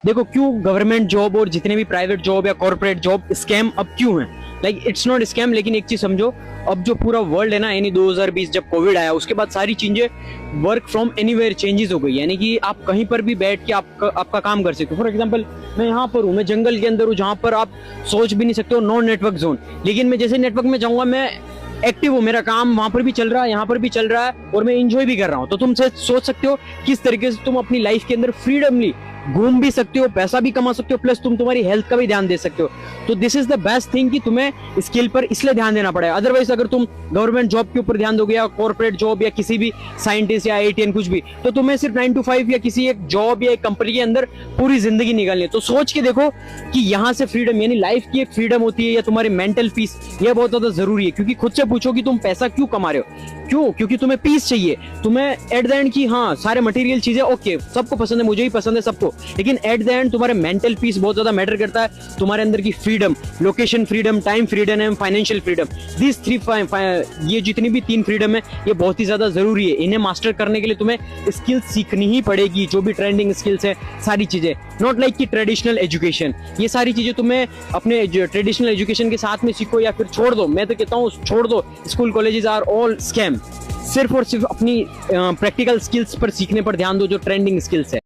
देखो क्यों government job और जितने भी प्राइवेट जॉब या कॉर्पोरेट जॉब स्कैम अब क्यों है? लाइक इट्स नॉट स्कैम, लेकिन एक चीज समझो, अब जो पूरा वर्ल्ड है ना, यानी 2020 जब कोविड आया उसके बाद सारी चीजें वर्क फ्रॉम एनीवेयर चेंजेस हो गई। यानी कि आप कहीं पर भी बैठ के आपका काम कर सकते हो। फॉर एग्जांपल मैं यहाँ पर हूँ, मैं जंगल के अंदर हूँ जहाँ पर आप सोच भी नहीं सकते हो, नॉन नेटवर्क जोन, लेकिन मैं जैसे नेटवर्क में जाऊंगा मैं एक्टिव हूँ, मेरा काम वहां पर भी चल रहा है, यहाँ पर भी चल रहा है और मैं इंजॉय भी कर रहा हूँ। तो तुम सोच सकते हो किस तरीके से तुम अपनी लाइफ के अंदर फ्रीडमली घूम भी सकते हो, पैसा भी कमा सकते हो, प्लस तुम तुम्हारी हेल्थ का भी ध्यान दे सकते हो। तो this is the best thing कि तुम्हें स्किल पर इसलिए ध्यान देना पड़ेगा। अदरवाइज अगर तुम गवर्नमेंट जॉब के ऊपर ध्यान दोगे या कॉर्पोरेट जॉब या किसी भी साइंटिस्ट या एटीएन कुछ भी, तो तुम्हें सिर्फ 9 to 5 या किसी एक जॉब या एक कंपनी के अंदर पूरी जिंदगी निकालनी है। तो सोच के देखो कि यहाँ से फ्रीडम, यानी लाइफ की एक फ्रीडम होती है या तुम्हारी मेंटल पीस, यह बहुत ज्यादा जरूरी है। क्योंकि खुद से पूछो कि तुम पैसा क्यों कमा रहे हो, क्यों? क्योंकि तुम्हें पीस चाहिए, तुम्हें एट द एंड की, हाँ सारे मटेरियल चीजें ओके सबको पसंद है, मुझे ही पसंद है सबको, लेकिन एट द एंड तुम्हारे मेंटल पीस बहुत ज्यादा मैटर करता है। तुम्हारे अंदर की freedom, location freedom, time freedom and financial freedom, this three, ये जितनी भी 3 फ्रीडम है ये बहुत ही ज्यादा जरूरी है। इन्हें मास्टर करने के लिए तुम्हें स्किल्स सीखनी ही पड़ेगी, जो भी ट्रेंडिंग स्किल्स है सारी चीजें। नॉट लाइक कि ट्रेडिशनल एजुकेशन, ये सारी चीजें तुम्हें अपने ट्रेडिशनल एजुकेशन के साथ में सीखो या फिर छोड़ दो। मैं तो कहता हूँ छोड़ दो, school colleges are all scam. सिर्फ और सिर्फ अपनी प्रैक्टिकल स्किल्स पर सीखने पर ध्यान दो, जो ट्रेंडिंग स्किल्स है।